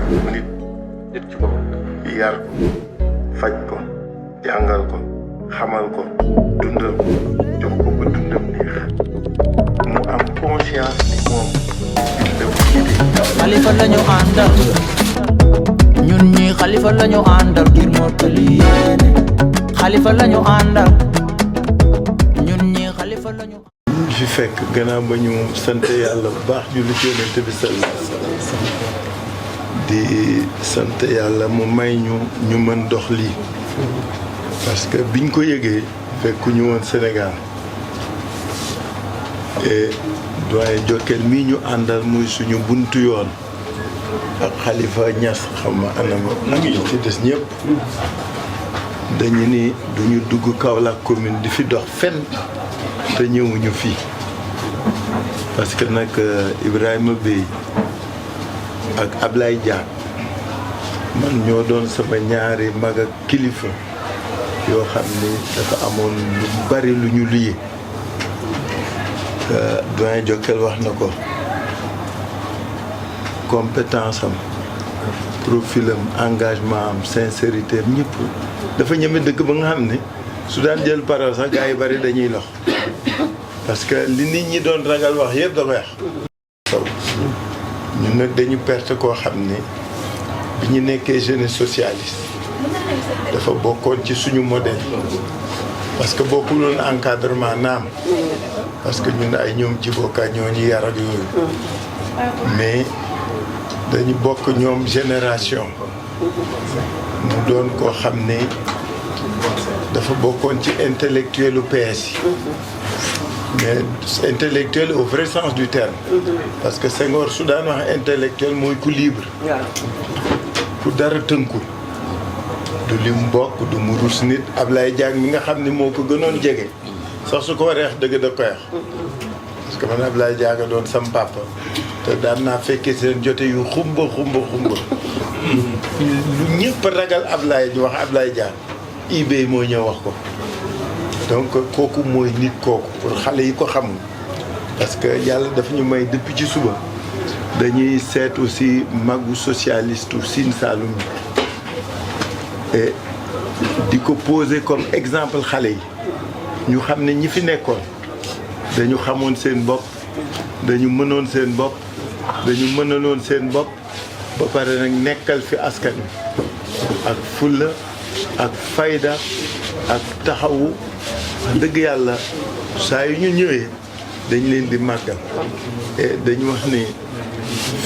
nit ci boppam yar ko faj ko jàngal ko xamal ko dundal ko jox ko ba dundam neex mu am conscience ni moom dafa jiite. Xalifa lañu àndal ñun ñi Xalifa lañu àndal ngir mottali yéene Xalifa lañu àndal ñun ñi Xalifa lañu fi fekk gannaaw ba ñu sant yàlla bu baax julli ci Yonent bi sallallahu alayhi wa sallam di sant yàlla mu may ñu mën dox lii parce que biñ ko yëgee fekkuñu woon Sénégal et doyen Jokkel mii ñu àndal muy suñu buntu yoon ak Khalifa Niass xam ma anama ci des ñëpp dañu ni duñu dugg Kaolack commune di fi dox fenn te ñëwuñu fii parce que nag Ibrahima Bey ak Ablaye Dia man ñoo doon sama ñaari mag ak kilifa yoo xam ni dafa amoon lu bari lu ñu lié doyen Jokkel wax na ko compétence am profil am engagement am sincérité am ñëpp dafa ñeme dëkk ba nga xam ne su daan jël parole sax gars yi bari dañuy lox parce que li nit ñi doon ragal wax yëpp da koy wax ñun nag dañu perte koo xam ne bi ñu nekkee jeunesse socialiste dafa bokkoon ci suñu modèle parce que bokkuloon encadrement naam parce que ñun ay ñoom jiboka ñoo ñu yar ak yooyu mais dañu bokk ñoom génération mu doon koo xam ne dafa bokkoon ci intellectuelu PS yi mais intellectuel au vrai sens du terme parce que Senghor su daan wax intellectuel mooy ku libre ku dara tënku du li mu bokk du mu rus nit Ablaye Diack mi nga xam ne moo ko gënoon jege sax su ko waree wax dëgg da koy wax parce que man Ablaye Diack doon sam papa te daan naa fekkee seen jote yu xumba lu ñëpp ragal Ablaye ñu wax Ablaye Diack eBay moo ñëw wax ko donc kooku mooy nit kooku pour xale yi ko xamul parce que yàlla dafa ñu may depuis ci suba dañuy seet aussi magu socialiste u Sine Saloum et di ko poser comme exemple xale yi ñu xam ne ñi fi nekkoon dañu xamoon seen bopp dañu mënoon seen bopp dañu mënaloon seen bopp ba pare nag nekkal fi askan wi ak fulla ak fayda ak taxawu dëgg yàlla saa yu ñu ñëwee dañ leen di màggal et dañu wax ni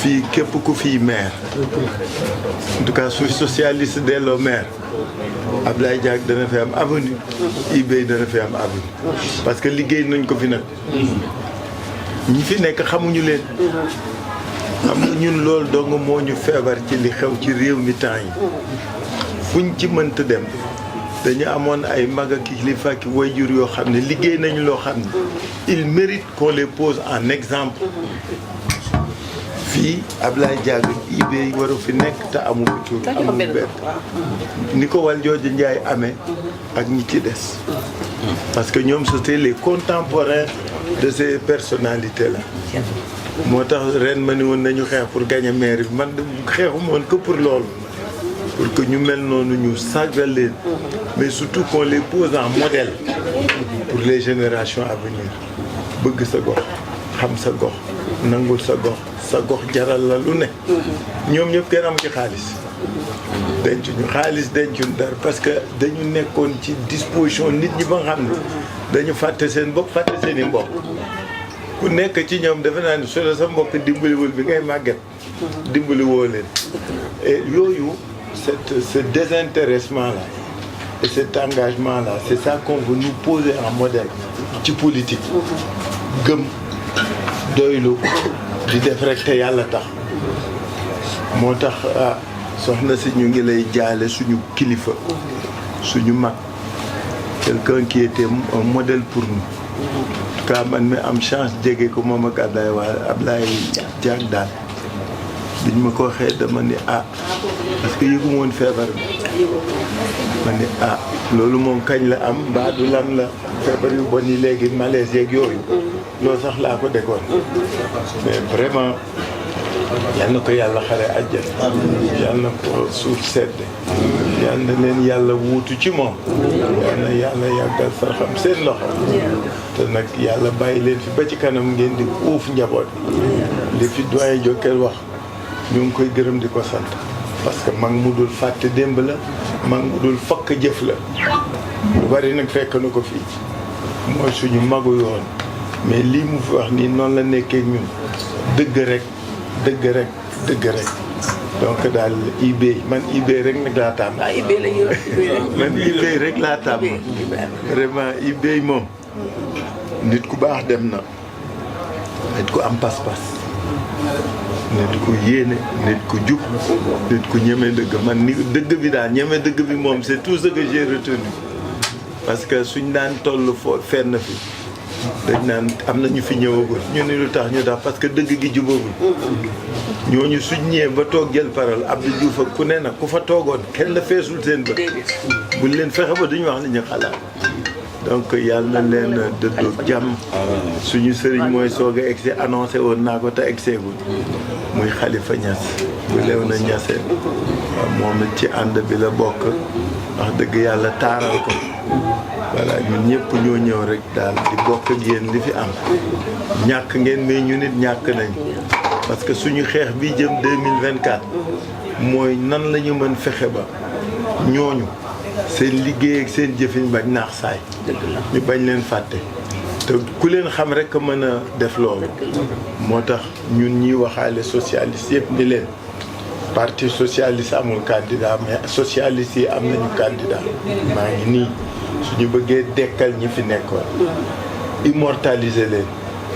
fii képp ku fii maire en tout cas su socialiste delloo maire Ablaye Diack dana fi am avenue eBay dana fi am avenue parce que liggéey nañ ko fi nag ñi fi nekk xamuñu leen xam nga ñun loolu dong moo ñu feebar ci li xew ci réew mi temps yi fuñ ci mënta dem dañu amoon ay mag ak kilifa ki wayjur yoo xam ne liggéey nañu loo xam ne il mérite qu'on les pose en exemple fii Ablaye Diack eBay waru fi nekk te amul tur amul benn ni ko Valdiodio Ndiaye amee ak ñi ci des parce que ñoom c'était les contemporains de ces personnalités là moo tax ren ma ni woon nañu xeex pour gagner maire bi man xeexuma woon que pour loolu pour que ñu mel noonu ñu sargal leen mais surtout qu'on les pose en modèle pour les générations à venir bëgg sa gox xam sa gox nangul sa gox jaral la lu ne ñoom ñëpp kenn am ci xaalis dencuñu xaalis dencuñu dara parce que dañu nekkoon ci disposition nit ñi ba nga xam ne dañu fàtte seen bopp fàtte seen i mbokk ku nekk ci ñoom defe naa ni su la sa mbokk dimbaliwul bi ngay màgget dimbali woo leen et yooyu ce désintéressement-là et cet engagement-là c'est ça qu'on veut nous poser en modèle ci politique gëm doylu di def rek te yàlla tax moo tax soxna si ñu ngi lay jaale suñu kilifa suñu mag quelqu'un qui était un modèle pour nous en tout cas man mi am chance jege ko moom ak Ablaye Diack daal biñ ma ko waxee dama ni parce que yëgu woon feebar bi ma ni loolu moom kañ la am mbaa du lan la feebar yu bon yi léegi malaise yeeg yooyu loolu sax laa ko dégoon mais vraiment yal na ko yàlla xare àjjana yal na ko suuf sedd yal na leen yàlla wuutu ci moom yal na yàlla yàggal farxam seen loxo te nag yàlla bàyyi leen fi ba ci kanam ngeen di uuf njaboot li fi doyen Jokal wax ñu ngi koy gërëm di ko sant parce que mag mu dul fàtte démb la mag mu dul fakk jëf la lu bari nag fekk na ko fii mooy suñu magu yoon mais lii mu fi wax nii noonu la nekkee ñun dëgg rek dëgg rek dëgg rek donc daal eBay man eBay rek nag laa tàmm. waaw eBay la ñuy wax man eBay rek laa tàmm. vraiment eBay moom nit ku baax dem na nit ku am pas-pas nit ku yéene nit ku jub nit ku ñeme dëgg man ni dëgg bi daal ñeme dëgg bi moom c'est tout ce que j'ai retenu parce que suñ daan toll fenn fi. dañ naan am na ñu fi ñëwagul ñu ne lu tax ñu tax parce que dëgg gi jubagul ñooñu suñ ñëwee ba toog jël parole Abdou Diouf ak ku ne nag ku fa toogoon kenn la feesul seen bët buñ leen fexe ba duñu wax li ñu xalaat donc yàlla na leen dëddoo jàmm suñu sëriñ mooy soog a egsi annoncé woon naa ko te egseegul muy Khalifa Niass bu leew na Niassène moom it ci ànd bi la bokk wax dëgg yàlla taaral ko voilà ñun ñëpp ñoo ñëw rek daal di bokk ak yéen li fi am ñàkk ngeen mais ñu nit ñàkk nañ parce que suñu xeex bi jëm 2024 mooy nan la ñu mën fexe ba ñooñu seen liggéey ak seen jëfiñ bañ naax saay ñu bañ leen fàtte te ku leen xam rek mën a def loolu moo tax ñun ñuy waxaale socialiste yëpp ni leen parti socialiste amul candidat mais socialiste yi am nañu candidat maa ngi nii suñu bëggee dekkal ñi fi nekkoon immortaliser leen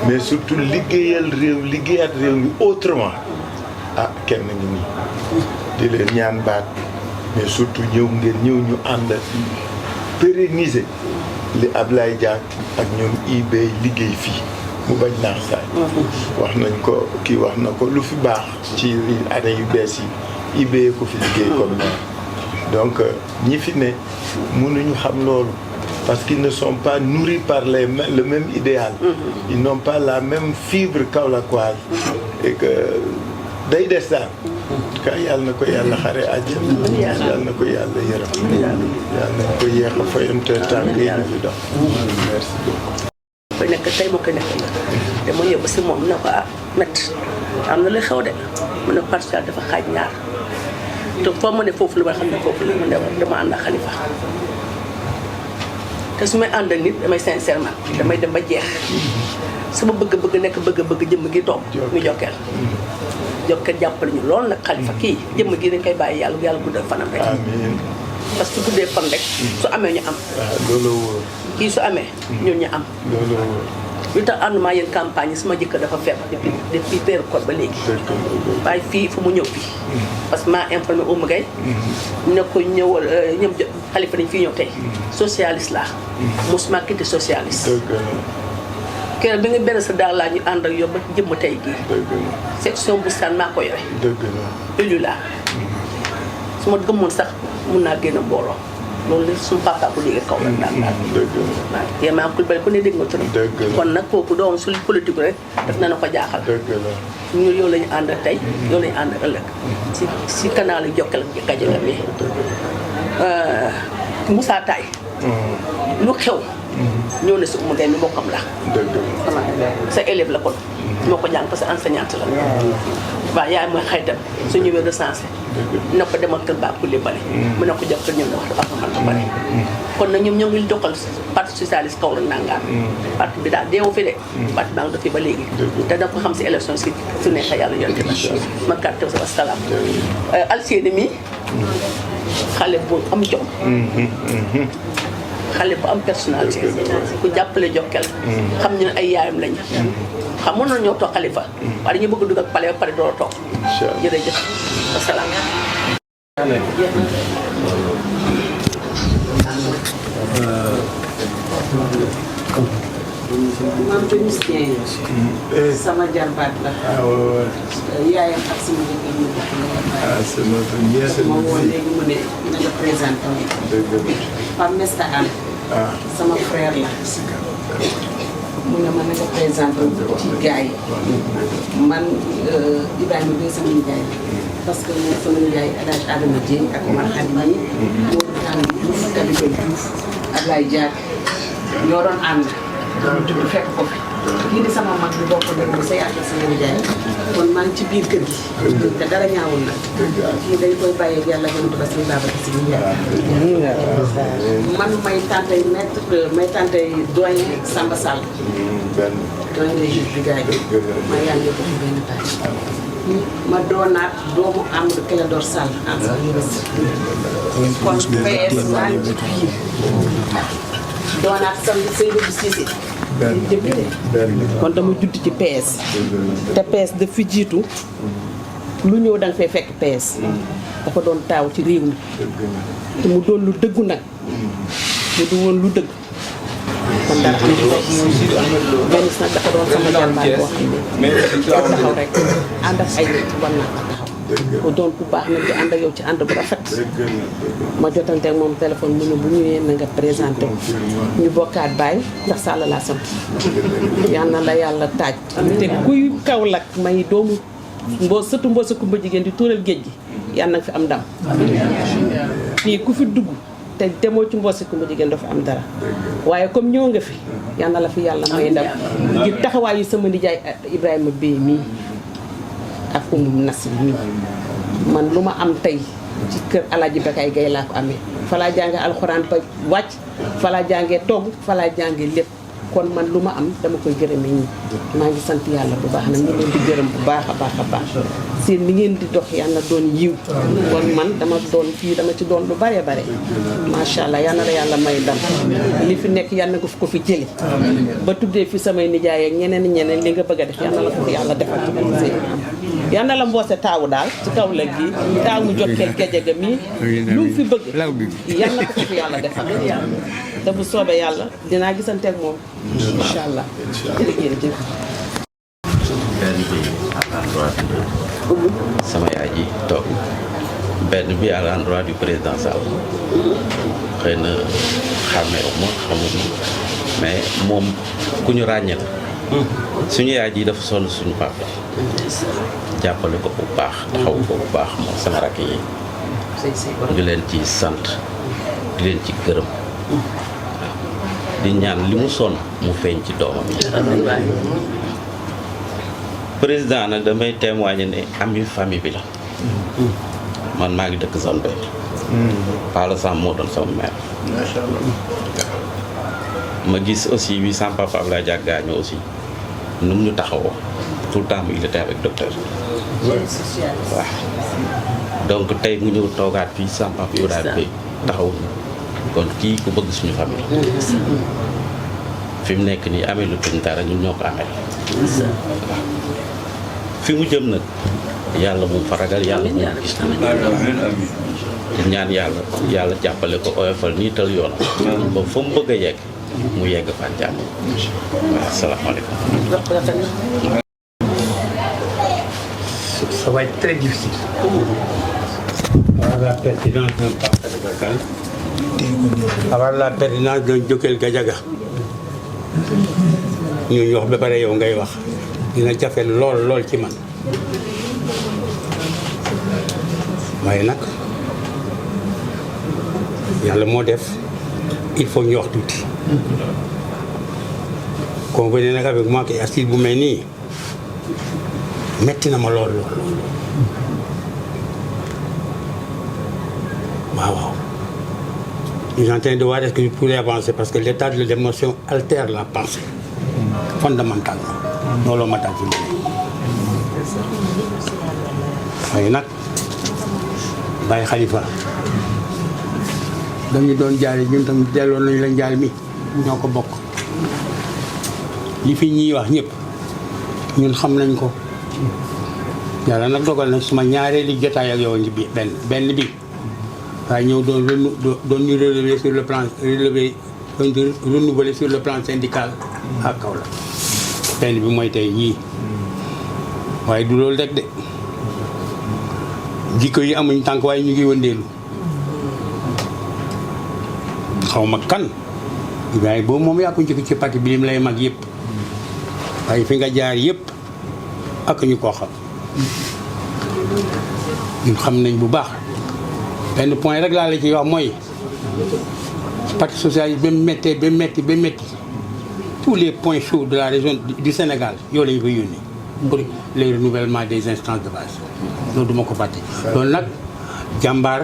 mais surtout liggéeyal réew liggéeyaat réew mi autrement ah kenn ngi nii di leen ñaan baat mais surtout ñëw ngeen ñëw ñu ànd pérenniser li Ablaye Diack ak ñoom eBay liggéey fii mu bañ naax saay wax nañ ko kii wax na ko lu fi baax ci année yu bees yi eBay ko fi liggéey comme ça donc ñi fi ne mënuñu xam loolu parce qu'ils ne sont pas nourris par le même idéal ils n'ont pas la même fibre kaolackoise et que day des daal ka yàlla na ko yàlla xare àjjana yàlla na ko yàlla yërëm yàlla na ko yéex a fayante tànk yi ñu fi dox merci beaucoup koy nekk tey moo koy nekk te ma ñëw ba si moom ne ko met am na lu xew de mu ne Parti socialiste dafa xaaj ñaar te foo ma ne foofu la ma xam ne foofu la ma ne dama ànd ak Khalifa te su may ànd ak nit damay sincèrement damay dem ba jeex sama bëgg-bëgg nekk bëgg-bëgg jëmm gi toog ñu Jokal jàppale ñu loolu nag Khalifa kii jëmm gi dañ koy bàyyi yàlla guddal fanam rek amiin parce que guddee fan rek su amee ñu am loolu wóor kii su amee ñun ñu am loolu wóor lu tax ànduma yéen campagne yi sama jëkkër dafa feebar depuis peeru koor ba léegi waaye fii fu mu ñëw fii parce que maa informé Oumou Gueye ne ko ñëwal ñoom Khalifa dañ fii ñëw tey socialiste laa mosuma quitté socialiste keroog bi nga benn sa daal laa ñu ànd ak yow ba jëmm tey gii section bustaan maa ko yore élu laa su ma gëmmoon sax mun naa génn mbooloo loolu suñu papa ko liggéey kaw la daal waaw te maa ngi bari ku ne dégg nga turam kon nag kooku doon su politique rek daf na ko jaaxal ñu yow la ñu ànd ak tey yow la ñu ànd ak ëllëg si canal yi Jokal ak Kajo la mais Moussa Taye lu xew ñëw na si Oumou Gueye mi mbokkam la sa élève la kon moo ko jàng parce que enseignante la waaw yaay mooy xaytam su ñëwee recensé na ko demal kër Ba Koulé Bale mu ne ko Jokal ñëw na wax dafa man ba pare kon nag ñoom ñoo ngi doxal parti socialiste kaw la nangaan parti bi daal deewu fi de parti baa ngi dox fi ba léegi te da ko xam si élection si su neexee yàlla yonte ba ma kàttew sa wasalaam Alseyni mi xale bu am jom xale bu am personnalité ku jàppale Jokal xam ñu ne ay yaayam lañu xam mën na ñoo toog Khalifa waaye dañu bëgg a dugg ak pale ba pare door a toog jërëjëf wasalaam maam Denis Dieng sama jarbaat la yaayam ak sama jëkkër ñu bokk ma woo léegi mu ne na nga présenté Pape Mesta Am sama frère la mu ne ma na nga présenté ci gars yi man Ibrahima Beye sama nijaay parce que moom sama nijaay El Hadj Adama Dieng ak Omar Khadim yi moo tàng Diouf Kabika Diouf Ablaye Diak ñoo doon ànd doon tudd fekk ko fi kii di sama mag bi bokk nañu say ak sama nijaay kon maa ngi ci biir kër gi te dara ñaawul nag kii dañ koy bàyyi ak yàlla gën a tuba suñu baaba si nijaay man may tantay maître may tantay doyen Samba Sall doyen des juges bi gars yi ma yàlla ko fi benn taay ma doonaat doomu Amadou Clédor Sall en kon PS maa ngi ci biir doonaat sam Seydou Cissé député kon dama judd ci PS te PS daf fi jiitu lu ñëw da nga fay fekk PS dafa doon taaw ci réew mi te mu doon lu dëggu nag mu du woon lu dëgg kon dara am benn nag dafa doon sama jàmbaar boo xam ne taxaw rek ànd ak ay nit war naa ko taxaw ko doon ku baax nag di ànd ak yow ci ànd bu rafet ma jotante ak moom téléphone mu ne bu ñëwee na nga présenté ñu bokkaat baay ndax Sall laa sant yal na la yàlla taaj te kuy Kaolack may doomu sëtu Mbossé Kumba jigéen di tuural géej gi yal na fi am ndam fii ku fi dugg te demoo ci Mbossé Kumba jigéen dafa am dara waaye comme ñëw nga fi yal na la fi yàlla may ndam ngir taxawaayu sama nijaay Ibrahima Beye mii ak Oumou Nassi mii man lu ma am tey ci kër Alaaji Bekay Gaye laa ko amee fa laa jàngee alxuraan ba wàcc fa laa jàngee togg fa laa jàngee lépp kon man lu ma am dama koy gërëme ñi maa ngi sant yàlla bu baax nag ñu leen di gërëm bu baax a baax a baax seen li ngeen di dox yàlla doon yiw kon man dama doon fii dama ci doon lu bare bare macha allah yal na la yàlla may ndam li fi nekk yal na ko fi jëli ba tuddee fi samay nijaay ak ñeneen li nga bëgg a def yal na la ko yàlla defal ci benn seen yal na la Mbossé taawu daal ci kaw la gi taawu jokkeel Gadiaga mi lu mu fi bëgg yal na ko fi yàlla defal te bu soobee yàlla dinaa gisante ak moom incha allah jërëjëf. benn bi à l'endroit de sama yaay ji toog benn bi à l'endroit du président Sall xëy na xàmmeewu ma xamuma mais moom ku ñu ràññee la suñu yaay ji dafa sonn suñu papa jàppale ko bu baax taxaw ko bu baax moom sama rakk yi ñu leen ci sant di leen ci gërëm di ñaan li mu sonn mu feeñ ci doomam yi président nag damay témoigner ne ami famille bi la man maa ngi dëkk zone B Pala Samb moo doon sama maire ma gis aussi bi sama papa Abdoulaye Diak gaañoo aussi nu mu ñu taxawoo tout le temps il était avec docteur waaw donc tey mu ñëw toogaat fii sama papa Ibrahima Beye taxaw kon kii ku bëgg suñu famille fi mu nekk nii amee lu tuñ dara ñun ñoo ko amee fi mu jëm nag yàlla mu fa ragal yàlla mu gis ñaan yàlla jàppale ko oyofal nii tal yoonam ba fa mu bëgg a yegg mu yegg fan jàmm waaw asalaamaaleykum. Ça va être très difficile. Avoir la présidence d'un parti de Bakal, avoir la présidence d'un Jokel Gadiaga ñu wax ba pare yow ngay wax dina jafe lool ci man waaye nag yàlla moo def il faut ñu wax tuuti convenez nag avec moi que assise bu mel nii metti na ma lool waaw je suis en train de voir est-ce que je pourrais avancer parce que l'état de l'émotion altère la pensée fondamentalement looloo ma dal fi mu waaye nag Baye Khalifa dañu doon jaale ñun tam delloon nañu la njaal mi ñoo ko bokk li fi ñuy wax ñëpp ñun xam nañ ko yàlla nag dogal na suma ñaareeli jotaay ak yow bi benn bi waaye ñëw doon ñu relever sur le plan renouveler sur le plan syndical ak Kaolack benn bi mooy tey yii waaye du loolu rek de jikko yi amuñ tànk waaye ñu ngi wëndeelu xaw ma kan waaye boobu moom yaa ko njëkk ci parti bi lim lay mag yëpp waaye fi nga jaar yëpp ak ñu koo xam ñun xam nañ bu baax benn point rek laa la ci wax mooy parti socialiste ba métti tous les points chauds de la région du Sénégal yow lañu koy yónnee pour le renouvellement des instances de base loolu duma ko fàtte loolu nag jàmbaar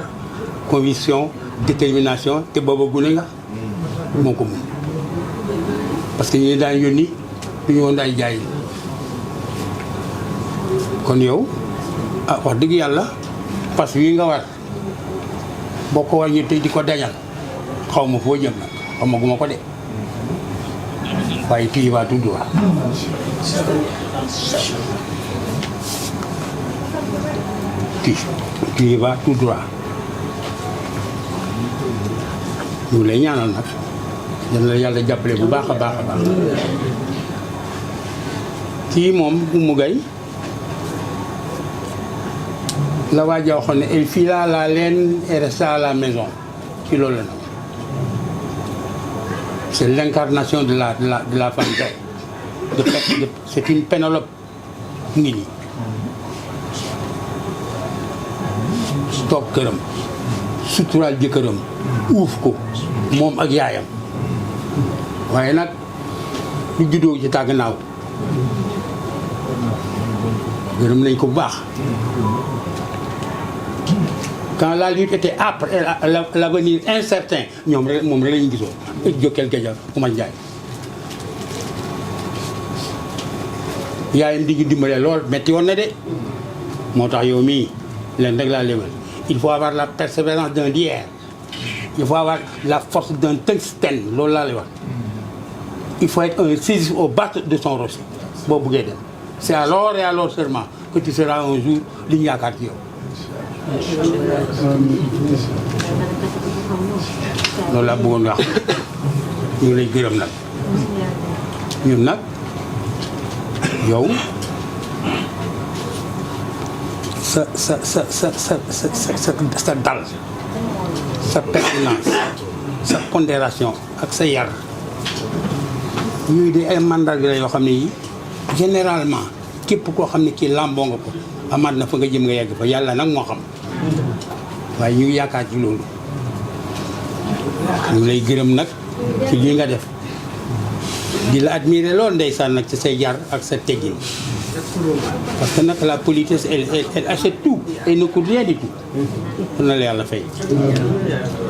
conviction détermination te booba gune nga moo ko mun parce que ñu daan yónni du ñu woon daay jaay kon yow wax dëgg yàlla parce que yi nga war boo ko wàññi tey di ko dañal xaw ma foo jëm nag xaw ma guma ko de waaye tu y vas tout droit tu y vas tout droit ñu lay ñaanal nag dana la yàlla jàppale bu baax a baax a baax kii moom Oumou Gaye la waaja waxoon ne elle fila la laine et resta à la maison ci loolu la nag c'est l'incarnation de la femme c'est une Pénélope mu ngi nii toog këram suturaal jëkkëram uuf ko moom ak yaayam waaye nag lu juddoo ci tàgg naaw gërëm nañ ko bu baax quand la lutte était âpre et l'avenir incertain ñoom rek moom rek lañu gisoon Jokal Géja Oumar Ndiaye yaayam di ñu dimbale lool metti woon na de moo tax yow mii leen rek laa léwal il faut avoir la persévérance d'un lierre il faut avoir la force d'un tungstène loolu laa lay wax il faut être un Sisyphe au bas de son rocher boo buggee dem c'est alors et alors seulement que tu seras un jour li ñu yaakaar ci yow loolu laa bëggoon wax ñu ngi lay gërëm nag ñun nag yow sa dal sa pertinence sa pondération ak sa yar yooyu de ay mandarga la yoo xam ne yi généralement képp koo xam ne kii làmboo nga ko amaat na fa nga jëm nga yegg fa yàlla nag moo xam waaye ñu ngi yaakaar ci loolu ñu lay gërëm nag ci lii nga def di la admirer loolu ndeysaan nag ci say yar ak sa teggin parce que nag la politesse elle achète tout et ne coûte rien du tout kon na la yàlla fay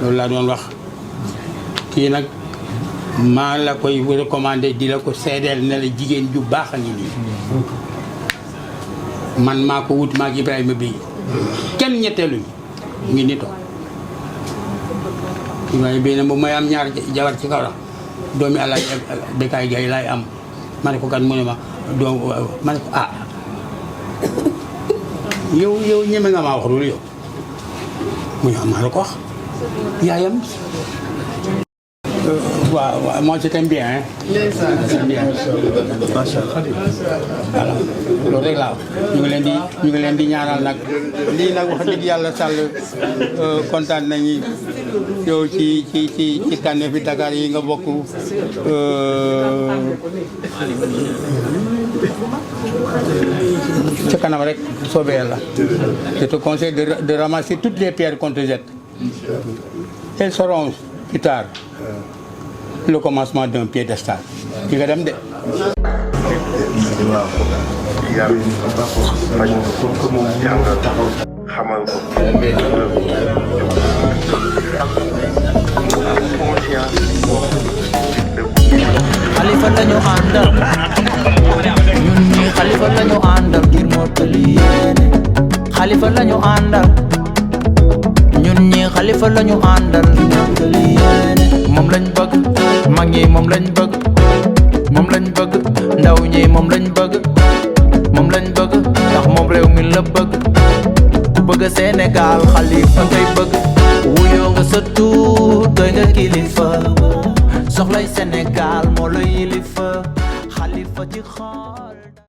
loolu laa doon wax kii nag maa la koy recommandé di la ko seedeel ne la jigéen ju baax a ngi nii man maa ko wut maag Ibrahima Bey kenn ñetteeluñu ngi ni toog Ibrahima Bey ne bu may am ñaar jabar ci kaw la doomi Alaaji Bekaay Gay laay am ma ne ko kan mu ne ma doom ma ne ko yow ñeme nga maa wax loolu yow mu ne maa la ko wax yaayam waaw moi je t'aime bien hein. J'aime bien. Macha Allah. Voilà loolu rek laa ñu ngi leen di ñaanal nag lii nag wax dëgg yàlla Sall kontaan nañu yow ci tànneef bi Dakar yi nga bokk ca kanam rek soobee yàlla. Je te conseille de ramasser toutes les pierres qu'on te jette. Elles seront plus tard le commencement d'un piédestal. di nga dem de. waaw yàlla bañ comme que moom jàngal xamal ko Xalifa lañu àndal ñun ñi Xalifa lañu àndal ngir mottali yéene Xalifa lañu àndal ñun ñi Xalifa lañu àndal ngir mottali yéene moom lañ bëgg mag ñi moom lañ bëgg moom lañ bëgg ndaw ñi moom lañ bëgg moom lañ bëgg ndax moom réew mi la bëgg ku bëgg Sénégal Xalifa ngay bëgg wuyoo nga sa tuut doy nga kilifa soxlay Sénégal moo la yilifa Xalifa ci xol